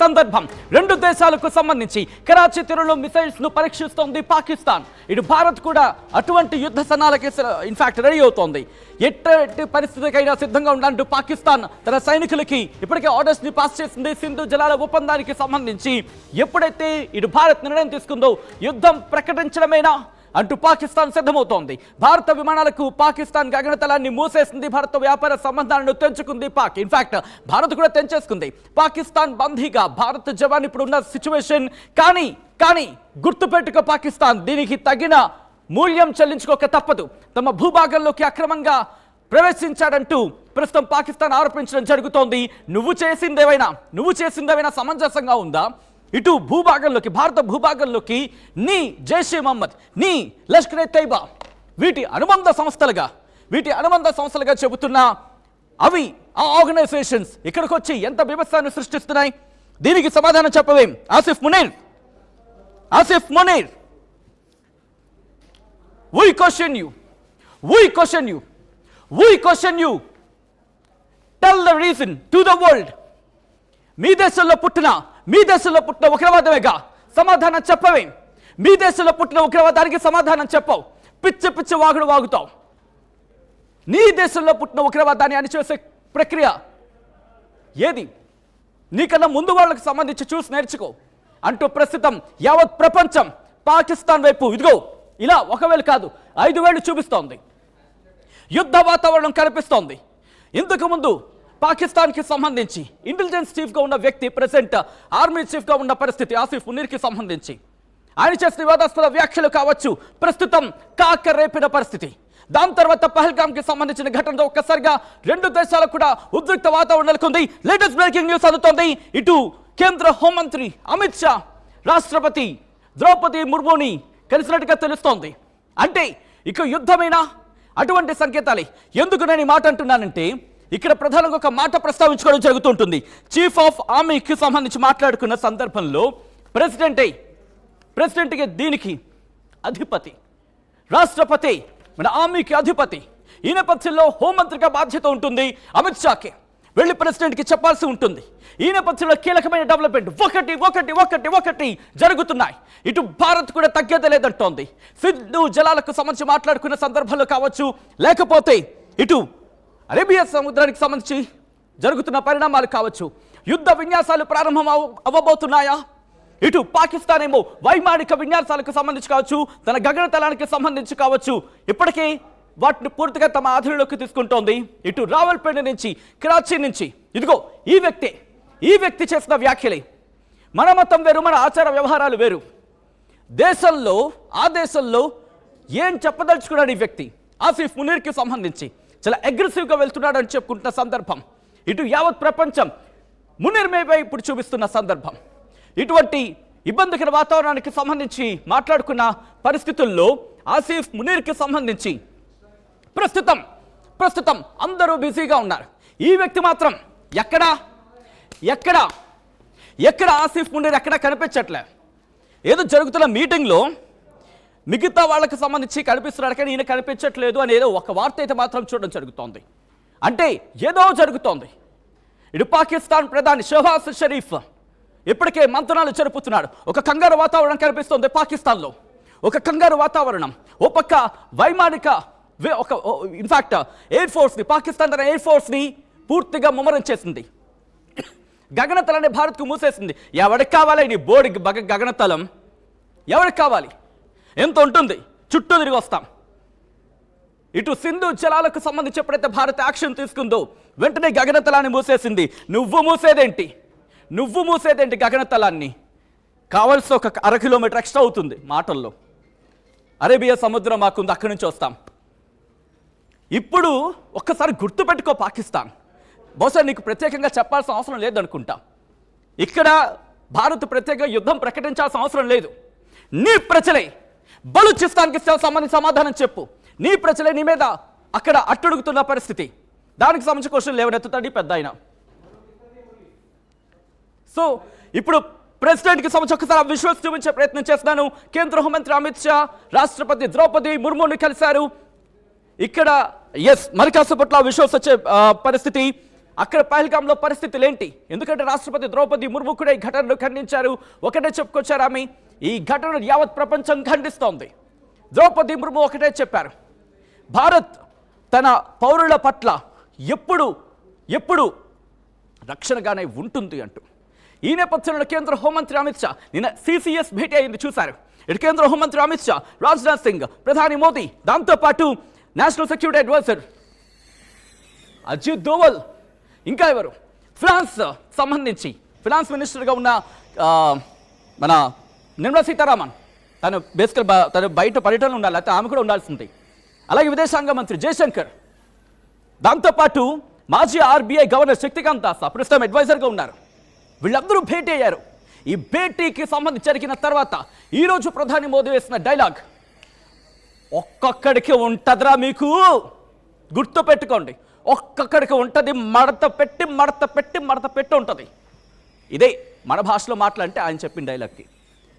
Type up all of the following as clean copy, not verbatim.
సందర్భం రెండు దేశాలకు సంబంధించి కరాచీ తీరంలో మిసైల్స్ ను పరీక్షిస్తోంది పాకిస్తాన్. ఇటు భారత్ కూడా అటువంటి యుద్ధ సన్నాలకి ఇన్ఫాక్ట్ రెడీ అవుతోంది. ఎట్టి పరిస్థితికైనా సిద్ధంగా ఉండాలంటూ పాకిస్తాన్ తన సైనికులకి ఇప్పటికే ఆర్డర్స్ ని పాస్ చేసింది. సింధు జలాల ఒప్పందానికి సంబంధించి ఎప్పుడైతే ఇటు భారత్ నిర్ణయం తీసుకుందో యుద్ధం ప్రకటించడమేనా అంటూ పాకిస్తాన్ సిద్ధమవుతోంది. భారత విమానాలకు పాకిస్తాన్ గగనతలాన్ని మూసేసింది. భారత వ్యాపార సంబంధాలను తెంచుకుంది పాక్. ఇన్ఫాక్ట్ భారత్ కూడా తెంచేసుకుంది. పాకిస్తాన్ బందీగా భారత జవాన్ ఇప్పుడు ఉన్న సిచ్యువేషన్. కానీ గుర్తుపెట్టుకో పాకిస్తాన్ దీనికి తగిన మూల్యం చెల్లించుకోక తప్పదు. తమ భూభాగంలోకి అక్రమంగా ప్రవేశించాడంటూ ప్రస్తుతం పాకిస్తాన్ ఆరోపించడం జరుగుతోంది. నువ్వు చేసిందేవైనా సమంజసంగా ఉందా? ఇటు భూభాగంలోకి భారత భూభాగంలోకి నీ జైషే మహమ్మద్, నీ లష్కర్ ఎ తైబా వీటి అనుబంధ సంస్థలుగా చెబుతున్న అవి ఆ ఆర్గనైజేషన్స్ ఇక్కడికి వచ్చి ఎంత బీభత్సాన్ని సృష్టిస్తున్నాయి? దీనికి సమాధానం చెప్పవేం Asif Munir? We question you. Tell the reason to the world. మీ దేశంలో పుట్టిన ఉగ్రవాదమేగా, సమాధానం చెప్పవేం? మీ దేశంలో పుట్టిన ఉగ్రవాదానికి సమాధానం చెప్పవు. పిచ్చి వాగుడు వాగుతావు. నీ దేశంలో పుట్టిన ఉగ్రవాదాన్ని అణిచివేసే ప్రక్రియ ఏది? నీకన్నా ముందు వాళ్ళకి సంబంధించి చూసి నేర్చుకో అంటూ ప్రస్తుతం యావత్ ప్రపంచం పాకిస్తాన్ వైపు ఇదిగో ఇలా 1 వేలు కాదు 5 వేలు చూపిస్తోంది. యుద్ధ వాతావరణం కనిపిస్తోంది. ఇంతకు ముందు పాకిస్తాన్కి సంబంధించి ఇంటెలిజెన్స్ చీఫ్గా ఉన్న వ్యక్తి ప్రెసెంట్ ఆర్మీ చీఫ్గా ఉన్న పరిస్థితి ఆసిఫ్ మునీర్కి సంబంధించి ఆయన చేసిన వివాదాస్పద వ్యాఖ్యలు కావచ్చు, ప్రస్తుతం కాక రేపిన పరిస్థితి. దాని తర్వాత పహల్గామ్కి సంబంధించిన ఘటనతో ఒక్కసారిగా రెండు దేశాలకు కూడా ఉద్రిక్త వాతావరణం నెలకొంది. లేటెస్ట్ బ్రేకింగ్ న్యూస్ అందుతోంది. ఇటు కేంద్ర హోంమంత్రి అమిత్ షా రాష్ట్రపతి ద్రౌపది ముర్ముని కలిసినట్టుగా తెలుస్తోంది. అంటే ఇక యుద్ధమేనా? అటువంటి సంకేతాలే. ఎందుకు నేను ఈ మాట అంటున్నానంటే ఇక్కడ ప్రధానంగా ఒక మాట ప్రస్తావించుకోవడం జరుగుతుంటుంది. చీఫ్ ఆఫ్ ఆర్మీకి సంబంధించి మాట్లాడుకున్న సందర్భంలో ప్రెసిడెంట్కి దీనికి అధిపతి రాష్ట్రపతి, మన ఆర్మీకి అధిపతి. ఈ నేపథ్యంలో హోంమంత్రిగా బాధ్యత ఉంటుంది అమిత్ షాకి. వెళ్ళి ప్రెసిడెంట్కి చెప్పాల్సి ఉంటుంది. ఈ నేపథ్యంలో కీలకమైన డెవలప్మెంట్ ఒకటి జరుగుతున్నాయి. ఇటు భారత్ కూడా తగ్గేదే లేదంటోంది. సింధు జలాలకు సంబంధించి మాట్లాడుకున్న సందర్భంలో కావచ్చు, లేకపోతే ఇటు అరేబియా సముద్రానికి సంబంధించి జరుగుతున్న పరిణామాలు కావచ్చు, యుద్ధ విన్యాసాలు ప్రారంభం అవ్వబోతున్నాయా? ఇటు పాకిస్తాన్ ఏమో వైమానిక విన్యాసాలకు సంబంధించి కావచ్చు, తన గగనతలానికి సంబంధించి కావచ్చు, ఇప్పటికే వాటిని పూర్తిగా తమ ఆధీనంలోకి తీసుకుంటోంది. ఇటు రావల్పేట నుంచి, కరాచీ నుంచి ఇదిగో ఈ వ్యక్తి చేసిన వ్యాఖ్యలే. మన మతం వేరు, మన ఆచార వ్యవహారాలు వేరు. ఆ దేశంలో ఏం చెప్పదలుచుకున్నాడు ఈ వ్యక్తి? ఆసిఫ్ మునీర్కి సంబంధించి చాలా అగ్రెసివ్గా వెళ్తున్నాడు అని చెప్పుకుంటున్న సందర్భం. ఇటు యావత్ ప్రపంచం మునీర్ మేపై ఇప్పుడు చూపిస్తున్న సందర్భం. ఇటువంటి ఇబ్బందికర వాతావరణానికి సంబంధించి మాట్లాడుకున్న పరిస్థితుల్లో ఆసిఫ్ మునీర్కి సంబంధించి ప్రస్తుతం అందరూ బిజీగా ఉన్నారు. ఈ వ్యక్తి మాత్రం ఎక్కడ ఆసిఫ్ మునీర్ ఎక్కడ కనిపించట్లే. ఏదో జరుగుతున్న మీటింగ్లో మిగతా వాళ్ళకి సంబంధించి కనిపిస్తున్నాడు కానీ ఈయన కనిపించట్లేదు అని ఏదో ఒక వార్త అయితే మాత్రం చూడడం జరుగుతోంది. అంటే ఏదో జరుగుతోంది. ఇటు పాకిస్తాన్ ప్రధాని షహబాజ్ షరీఫ్ ఇప్పటికే మంతనాలు జరుపుతున్నాడు. ఒక కంగారు వాతావరణం కనిపిస్తోంది పాకిస్తాన్లో. ఒక కంగారు వాతావరణం. ఓ పక్క వైమానిక ఇన్ఫాక్ట్ ఎయిర్ ఫోర్స్ని, పాకిస్తాన్ తన ఎయిర్ ఫోర్స్ని పూర్తిగా ముమ్మరం చేసింది. గగనతలాన్ని భారత్కు మూసేసింది. ఎవరికి కావాలి నీ బోర్డు గగనతలం? ఎవరికి కావాలి? ఎంత ఉంటుంది? చుట్టూ తిరిగి వస్తాం. ఇటు సింధు జలాలకు సంబంధించి ఎప్పుడైతే భారత్ యాక్షన్ తీసుకుందో వెంటనే గగనతలాన్ని మూసేసింది. నువ్వు మూసేదేంటి గగనతలాన్ని? కావాల్సి ఒక 1/2 కిలోమీటర్ ఎక్స్ట్రా అవుతుంది మాటల్లో. అరేబియా సముద్రం మాకుంది, అక్కడి నుంచి వస్తాం. ఇప్పుడు ఒక్కసారి గుర్తుపెట్టుకో పాకిస్తాన్. బహుశా నీకు ప్రత్యేకంగా చెప్పాల్సిన అవసరం లేదనుకుంటా. ఇక్కడ భారత్ ప్రత్యేకంగా యుద్ధం ప్రకటించాల్సిన అవసరం లేదు. నీ ప్రజలే బలూచిస్తాన్కి సంబంధించి సమాధానం చెప్పు. నీ ప్రజలే నీ మీద అక్కడ అట్టడుగుతున్న పరిస్థితి. దానికి సంబంధించిన క్వశ్చన్ లేవనెత్తుతాడు పెద్ద ఆయన. సో ఇప్పుడు ప్రెసిడెంట్కి సంబంధించి ఒకసారి విశ్వాసం చూపించే ప్రయత్నం చేస్తున్నాను. కేంద్ర హోంమంత్రి అమిత్ షా రాష్ట్రపతి ద్రౌపది ముర్ముని కలిశారు. ఇక్కడ మరి కాసేపట్లో విశ్వాసం వచ్చే పరిస్థితి. అక్కడ పహల్గాంలో పరిస్థితులు ఏంటి? ఎందుకంటే రాష్ట్రపతి ద్రౌపది ముర్ము కూడా ఈ ఘటనను ఖండించారు. ఒకటే చెప్పుకొచ్చారు ఆమె, ఈ ఘటనను యావత్ ప్రపంచం ఖండిస్తోంది. ద్రౌపది ముర్ము ఒకటే చెప్పారు, భారత్ తన పౌరుల పట్ల ఎప్పుడు రక్షణగానే ఉంటుంది అంటూ. ఈ నేపథ్యంలో కేంద్ర హోంమంత్రి అమిత్ షా నిన్న సిసిఎస్ భేటీ అయింది చూశారు. ఇటు కేంద్ర హోంమంత్రి అమిత్ షా, రాజ్నాథ్ సింగ్, ప్రధాని మోదీ, దాంతోపాటు national security adviser Ajit Doval, ఇంకా ఎవరు, ఫినాన్స్ సంబంధించి ఫినాన్స్ మినిస్టర్గా ఉన్న మన నిర్మలా సీతారామన్, తను బయట పర్యటనలో ఉండాలి, అయితే ఆమె కూడా ఉండాల్సింది. అలాగే విదేశాంగ మంత్రి జయశంకర్, దాంతోపాటు మాజీ ఆర్బీఐ గవర్నర్ శక్తికాంత్ దాస్ ప్రస్తుతం అడ్వైజర్గా ఉన్నారు. వీళ్ళందరూ భేటీ అయ్యారు. ఈ భేటీకి సంబంధించి జరిగిన తర్వాత ఈరోజు ప్రధాని మోదీ వేసిన డైలాగ్ ఒక్కొక్కడికి ఉంటుందిరా, మీకు గుర్తు పెట్టుకోండి, ఒక్కొక్కడికి ఉంటుంది, మడత పెట్టి ఉంటుంది. ఇదే మన భాషలో మాట్లాడితే ఆయన చెప్పిన డైలాగ్కి.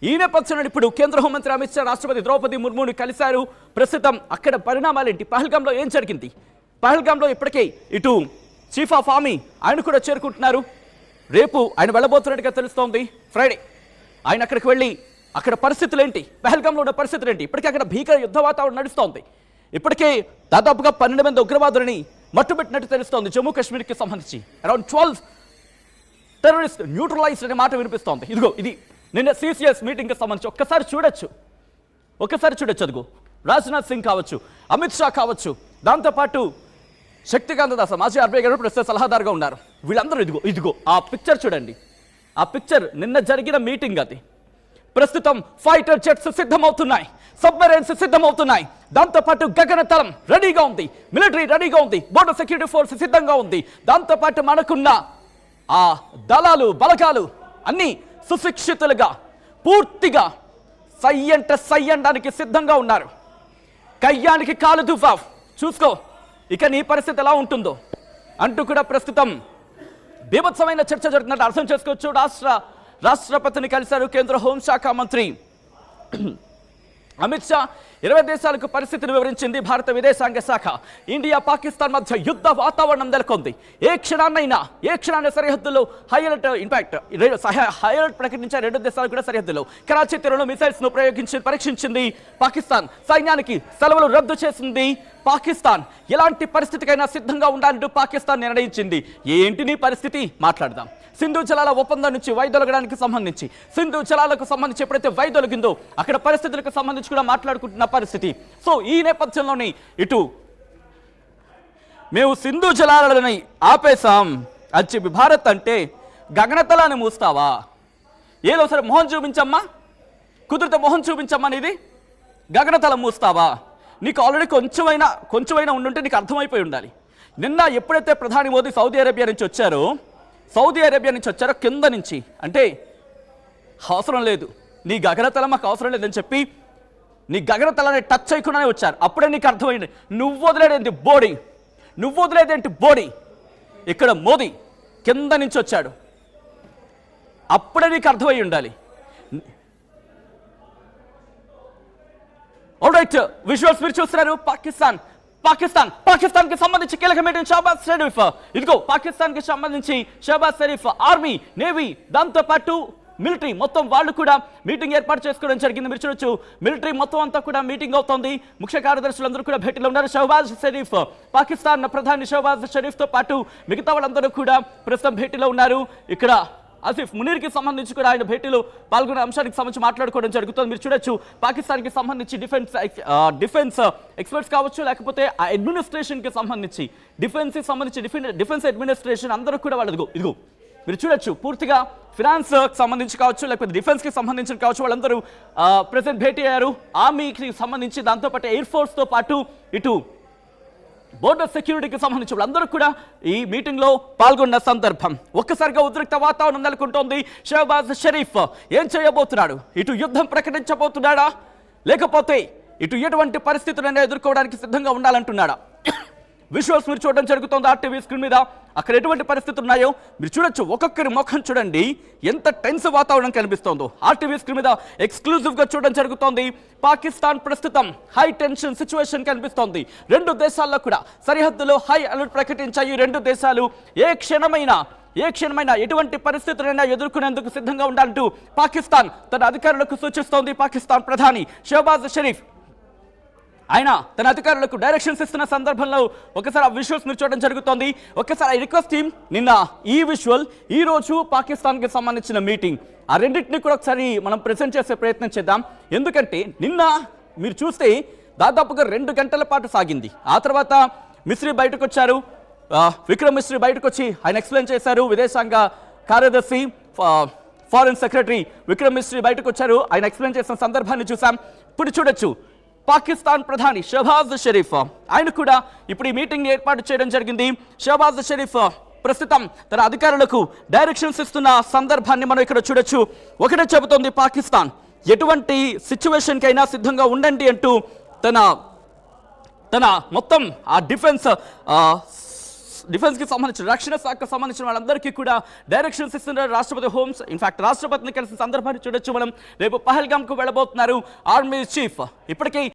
ఈ నేపథ్యంలో ఇప్పుడు కేంద్ర హోంమంత్రి అమిత్ షా రాష్ట్రపతి ద్రౌపది ముర్ముని కలిశారు. ప్రస్తుతం అక్కడ పరిణామాలు ఏంటి, పహల్గాంలో ఏం జరిగింది? పహల్గాంలో ఇప్పటికే ఇటు చీఫ్ ఆఫ్ ఆర్మీ ఆయన కూడా చేరుకుంటున్నారు. రేపు ఆయన వెళ్ళబోతున్నట్టుగా తెలుస్తోంది, ఫ్రైడే. ఆయన అక్కడికి వెళ్ళి అక్కడ పరిస్థితులు ఏంటి, పహల్గాంలో ఉన్న పరిస్థితులు ఏంటి? ఇప్పటికే అక్కడ భీకర యుద్ధ వాతావరణం నడుస్తోంది. ఇప్పటికే దాదాపుగా 12 మంది ఉగ్రవాదులని మట్టుబెట్టినట్టు తెలుస్తోంది. జమ్మూ కాశ్మీర్కి సంబంధించి అరౌండ్ 12 టెర్రరిస్ట్ న్యూట్రలైజ్డ్ అనే మాట వినిపిస్తోంది. ఇదిగో ఇది నిన్న సిసిఎస్ మీటింగ్కి సంబంధించి ఒక్కసారి చూడొచ్చు. అదిగో రాజ్నాథ్ సింగ్ కావచ్చు, అమిత్ షా కావచ్చు, దాంతోపాటు శక్తికాంత దాస్ మాజీ ఆర్బీఐ గారు ప్రస్తుత సలహాదారుగా ఉన్నారు. వీళ్ళందరూ ఇదిగో ఆ పిక్చర్ చూడండి. ఆ పిక్చర్ నిన్న జరిగిన మీటింగ్ అది. ప్రస్తుతం ఫైటర్ జెట్స్ సిద్ధమవుతున్నాయి, సబ్మెరైన్స్ సిద్ధమవుతున్నాయి, దాంతోపాటు గగనతలం రెడీగా ఉంది, మిలిటరీ రెడీగా ఉంది, బోర్డర్ సెక్యూరిటీ ఫోర్స్ సిద్ధంగా ఉంది. దాంతోపాటు మనకున్న ఆ దళాలు బలగాలు అన్నీ సుశిక్షితులుగా పూర్తిగా సయ్యండానికి సిద్ధంగా ఉన్నారు. కయ్యానికి కాలు దుఫాఫ్ చూసుకో, ఇక నీ పరిస్థితి ఎలా ఉంటుందో అంటూ కూడా ప్రస్తుతం బీభత్సమైన చర్చ జరుగుతున్నట్టు అర్థం చేసుకోవచ్చు. రాష్ట్రపతిని కలిశారు కేంద్ర హోంశాఖ మంత్రి అమిత్ షా. 20 దేశాలకు పరిస్థితిని వివరించింది భారత విదేశాంగ శాఖ. ఇండియా పాకిస్తాన్ మధ్య యుద్ధ వాతావరణం నెలకొంది. ఏ క్షణాన్ని సరిహద్దులో హైఅలర్ట్, ఇన్ఫాక్ట్ హైఅలర్ట్ ప్రకటించారు 2 దేశాలు కూడా సరిహద్దులో. కరాచీ తీరంలో మిసైల్స్ ను పరీక్షించింది పాకిస్తాన్. సైన్యానికి సెలవులు రద్దు చేసింది పాకిస్తాన్. ఎలాంటి పరిస్థితికైనా సిద్ధంగా ఉండాలంటూ పాకిస్తాన్ నిర్ణయించింది. ఏంటి నీ పరిస్థితి మాట్లాడదాం. సింధు జలాల ఒప్పందం నుంచి వైదొలగడానికి సంబంధించి, సింధు జలాలకు సంబంధించి ఎప్పుడైతే వైదొలిగిందో అక్కడ పరిస్థితులకు సంబంధించి కూడా మాట్లాడుకుంటున్న పరిస్థితి. సో ఈ నేపథ్యంలోనే ఇటు మేము సింధు జలాలని ఆపేశాం అని చెప్పి భారత్ అంటే గగనతలాన్ని మూస్తావా? ఏదో సరే మొహం చూపించమ్మా, కుదిరితే మొహం చూపించమ్మా, నీది గగనతలం మూస్తావా? నీకు ఆల్రెడీ కొంచెమైనా ఉండుంటే నీకు అర్థమైపోయి ఉండాలి. నిన్న ఎప్పుడైతే ప్రధాని మోదీ సౌదీ అరేబియా నుంచి వచ్చారో కింద నుంచి అంటే అవసరం లేదు, నీ గగనతలం మాకు అవసరం లేదని చెప్పి నీ గగనతలాన్ని టచ్ చేయకుండానే వచ్చారు. అప్పుడే నీకు అర్థమైంది నువ్వు వదిలేదేంటి బోడీ. ఇక్కడ మోదీ కింద నుంచి వచ్చాడు, అప్పుడే నీకు అర్థమై ఉండాలి. ఆల్రైట్, విజువల్స్ మీరు చూస్తున్నారు. పాకిస్తాన్ కి సంబంధించి కీలక మీటింగ్ షహబాజ్ షరీఫ్. ఇదిగో పాకిస్తాన్ కి సంబంధించి షహబాజ్ షరీఫ్, ఆర్మీ, నేవీ, దాంతో పాటు మిలిటరీ మొత్తం వాళ్ళు కూడా మీటింగ్ ఏర్పాటు చేసుకోవడం జరిగింది. మీరు చూడొచ్చు, మిలిటరీ మొత్తం అంతా కూడా మీటింగ్ అవుతోంది. ముఖ్య కార్యదర్శులందరూ కూడా భేటీలో ఉన్నారు. షహబాజ్ షరీఫ్, పాకిస్తాన్ ప్రధాని షహబాజ్ షరీఫ్ తో పాటు మిగతా వాళ్ళందరూ కూడా ప్రస్తుతం భేటీలో ఉన్నారు. ఇక్కడ ఆసిఫ్ మునీర్కి సంబంధించి కూడా ఆయన భేటీలో పాల్గొనే అంశానికి సంబంధించి మాట్లాడుకోవడం జరుగుతుంది. మీరు చూడొచ్చు, పాకిస్తాన్కి సంబంధించి డిఫెన్స్ ఎక్స్పర్ట్స్ కావచ్చు, లేకపోతే ఆ అడ్మినిస్ట్రేషన్కి సంబంధించి డిఫెన్స్ అడ్మినిస్ట్రేషన్ అందరూ కూడా వాళ్ళు ఇదిగో మీరు చూడొచ్చు, పూర్తిగా ఫినాన్స్ సంబంధించి కావచ్చు, లేకపోతే డిఫెన్స్కి సంబంధించి కావచ్చు, వాళ్ళందరూ ప్రెసెంట్ భేటీ అయ్యారు. ఆర్మీకి సంబంధించి, దాంతోపాటు ఎయిర్ ఫోర్స్తో పాటు ఇటు బోర్డర్ సెక్యూరిటీకి సంబంధించి వాళ్ళందరూ కూడా ఈ మీటింగ్లో పాల్గొన్న సందర్భం. ఒక్కసారిగా ఉద్రిక్త వాతావరణం నెలకొంటోంది. షహబాజ్ షరీఫ్ ఏం చేయబోతున్నాడు? ఇటు యుద్ధం ప్రకటించబోతున్నాడా, లేకపోతే ఇటు ఎటువంటి పరిస్థితులను ఎదుర్కోవడానికి సిద్ధంగా ఉండాలంటున్నాడా? విజువల్స్ మీరు చూడడం జరుగుతోంది ఆర్టీవీ స్క్రీన్ మీద. అక్కడ ఎటువంటి పరిస్థితులు ఉన్నాయో మీరు చూడొచ్చు. ఒక్కొక్కరి ముఖం చూడండి, ఎంత టెన్స్ వాతావరణం కనిపిస్తోందో. ఆర్టీవీ స్క్రీన్ మీద ఎక్స్క్లూజివ్గా చూడడం జరుగుతోంది. పాకిస్తాన్ ప్రస్తుతం హై టెన్షన్ సిచ్యువేషన్ కనిపిస్తోంది. రెండు దేశాల్లో కూడా సరిహద్దులో హై అలర్ట్ ప్రకటించాయి. రెండు దేశాలు ఏ క్షణమైనా ఎటువంటి పరిస్థితులైనా ఎదుర్కొనేందుకు సిద్ధంగా ఉండాలంటూ పాకిస్తాన్ తన అధికారులకు సూచిస్తోంది. పాకిస్తాన్ ప్రధాని షహబాజ్ షరీఫ్ ఆయన తన అధికారులకు డైరెక్షన్స్ ఇస్తున్న సందర్భంలో ఒకసారి ఆ విజువల్స్ మీరు చూడడం జరుగుతోంది. ఒకసారి ఐ రిక్వెస్ట్ టీమ్, నిన్న ఈ విజువల్, ఈ రోజు పాకిస్తాన్కి సంబంధించిన మీటింగ్, ఆ రెండింటిని కూడా ఒకసారి మనం ప్రెజెంట్ చేసే ప్రయత్నం చేద్దాం. ఎందుకంటే నిన్న మీరు చూస్తే దాదాపుగా 2 గంటల పాటు సాగింది. ఆ తర్వాత మిస్రీ బయటకు వచ్చారు, విక్రమ్ మిస్రీ బయటకు వచ్చి ఆయన ఎక్స్ప్లెయిన్ చేశారు. విదేశాంగ కార్యదర్శి ఫారెన్ సెక్రటరీ విక్రమ్ మిస్రీ బయటకు వచ్చారు, ఆయన ఎక్స్ప్లెయిన్ చేసిన సందర్భాన్ని చూసాం. ఇప్పుడు చూడొచ్చు పాకిస్తాన్ ప్రధాని షహబాజ్ షరీఫ్ ఆయన కూడా ఇప్పుడు ఈ మీటింగ్ ఏర్పాటు చేయడం జరిగింది. షహబాజ్ షరీఫ్ ప్రస్తుతం తన అధికారులకు డైరెక్షన్స్ ఇస్తున్న సందర్భాన్ని మనం ఇక్కడ చూడొచ్చు. ఒకటే చెబుతోంది పాకిస్తాన్, ఎటువంటి సిచ్యువేషన్కైనా సిద్ధంగా ఉండండి అంటూ తన మొత్తం ఆ డిఫెన్స్కి సంబంధించిన, రక్షణ శాఖకు సంబంధించిన వాళ్ళందరికీ కూడా డైరెక్షన్స్ ఇస్తున్నారు రాష్ట్రపతి హోమ్స్. ఇన్ఫాక్ట్ రాష్ట్రపతిని కలిసిన సందర్భాన్ని చూడొచ్చు మనం. రేపు పహల్గామ్కు వెళ్ళబోతున్నారు ఆర్మీ చీఫ్. ఇప్పటికీ